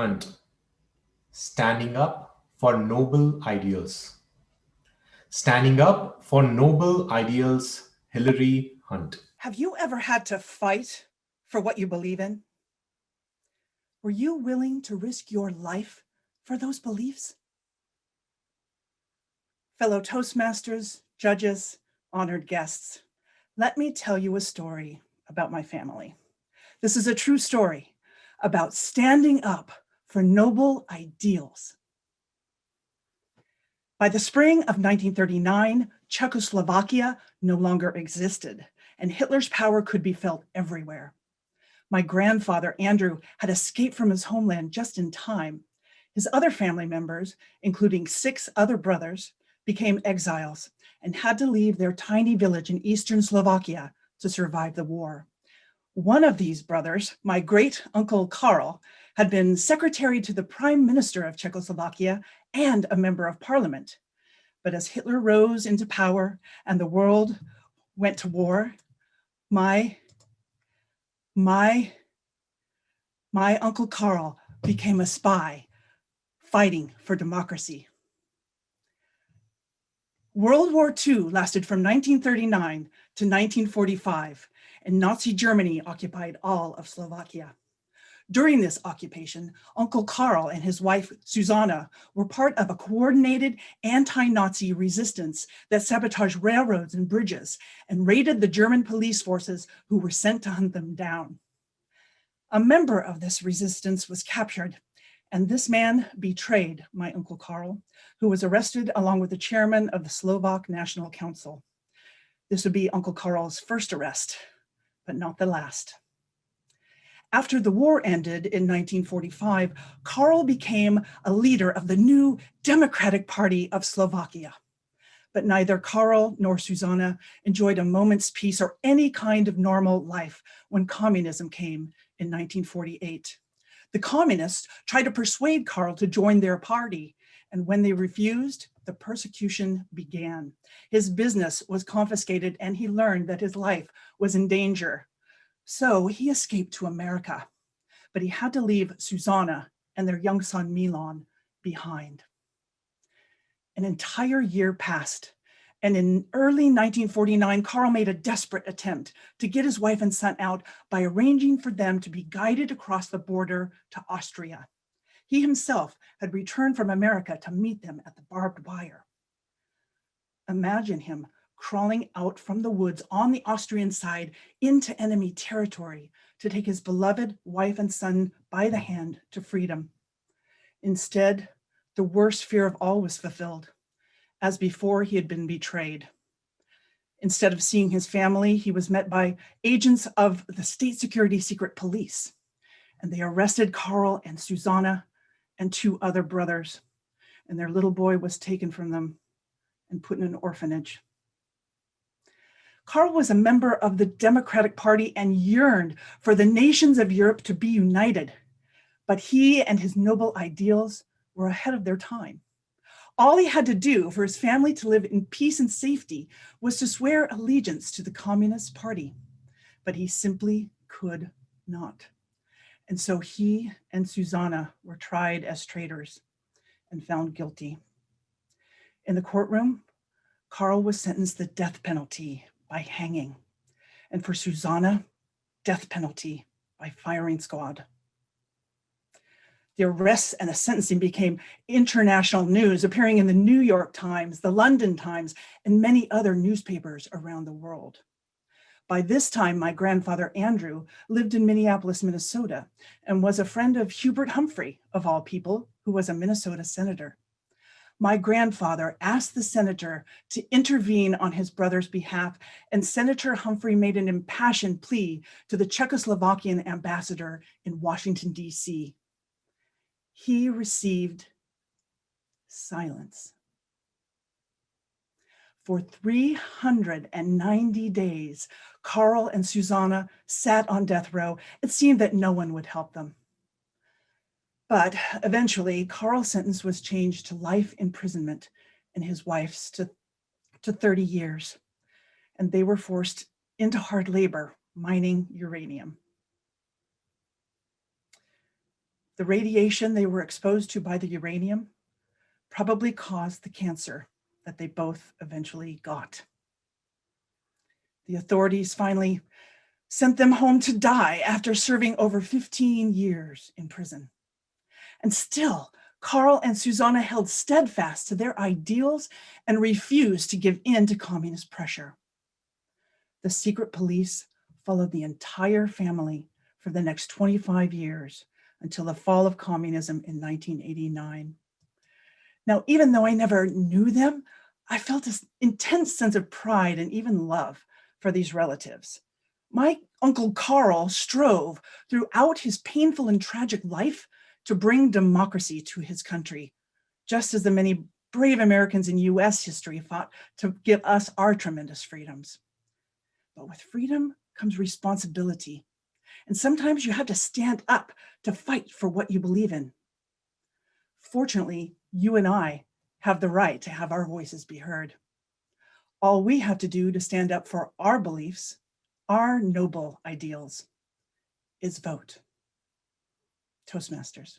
Hunt, standing up for noble ideals. Standing up for noble ideals, Hillarie Hunt. Have you ever had to fight for what you believe in? Were you willing to risk your life for those beliefs? Fellow Toastmasters, judges, honored guests, let me tell you a story about my family. This is a true story about standing up for noble ideals. By the spring of 1939, Czechoslovakia no longer existed, and Hitler's power could be felt everywhere. My grandfather, Andrew, had escaped from his homeland just in time. His other family members, including 6 other brothers, became exiles and had to leave their tiny village in eastern Slovakia to survive the war. One of these brothers, my great uncle Karl, had been secretary to the prime minister of Czechoslovakia and a member of parliament. But as Hitler rose into power and the world went to war, my uncle Karl became a spy fighting for democracy. World War II lasted from 1939 to 1945, and Nazi Germany occupied all of Slovakia. During this occupation, Uncle Karl and his wife Susanna were part of a coordinated anti-Nazi resistance that sabotaged railroads and bridges and raided the German police forces who were sent to hunt them down. A member of this resistance was captured, and this man betrayed my Uncle Karl, who was arrested along with the chairman of the Slovak National Council. This would be Uncle Karl's first arrest, but not the last. After the war ended in 1945, Karl became a leader of the new Democratic Party of Slovakia. But neither Karl nor Susanna enjoyed a moment's peace or any kind of normal life when communism came in 1948. The communists tried to persuade Karl to join their party, and when they refused, the persecution began. His business was confiscated, and he learned that his life was in danger. So he escaped to America, but he had to leave Susanna and their young son Milan behind. An entire year passed, and in early 1949, Karl made a desperate attempt to get his wife and son out by arranging for them to be guided across the border to Austria. He himself had returned from America to meet them at the barbed wire. Imagine him crawling out from the woods on the Austrian side into enemy territory to take his beloved wife and son by the hand to freedom. Instead, the worst fear of all was fulfilled. As before, he had been betrayed. Instead of seeing his family, he was met by agents of the State Security Secret Police, and they arrested Karl and Susanna and 2 other brothers, and their little boy was taken from them and put in an orphanage. Karl was a member of the Democratic Party and yearned for the nations of Europe to be united, but he and his noble ideals were ahead of their time. All he had to do for his family to live in peace and safety was to swear allegiance to the Communist Party, but he simply could not. And so he and Susanna were tried as traitors and found guilty. In the courtroom, Karl was sentenced to the death penalty by hanging, and for Susanna, death penalty by firing squad. The arrests and the sentencing became international news, appearing in the New York Times, the London Times, and many other newspapers around the world. By this time, my grandfather, Andrew, lived in Minneapolis, Minnesota, and was a friend of Hubert Humphrey, of all people, who was a Minnesota senator. My grandfather asked the senator to intervene on his brother's behalf, and Senator Humphrey made an impassioned plea to the Czechoslovakian ambassador in Washington, D.C. He received silence. For 390 days, Karl and Susanna sat on death row. It seemed that no one would help them. But eventually, Karl's sentence was changed to life imprisonment and his wife's to 30 years. And they were forced into hard labor mining uranium. The radiation they were exposed to by the uranium probably caused the cancer that they both eventually got. The authorities finally sent them home to die after serving over 15 years in prison. And still, Carl and Susanna held steadfast to their ideals and refused to give in to communist pressure. The secret police followed the entire family for the next 25 years until the fall of communism in 1989. Now, even though I never knew them, I felt this intense sense of pride and even love for these relatives. My Uncle Carl strove throughout his painful and tragic life to bring democracy to his country, just as the many brave Americans in US history fought to give us our tremendous freedoms. But with freedom comes responsibility. And sometimes you have to stand up to fight for what you believe in. Fortunately, you and I have the right to have our voices be heard. All we have to do to stand up for our beliefs, our noble ideals, is vote. Toastmasters.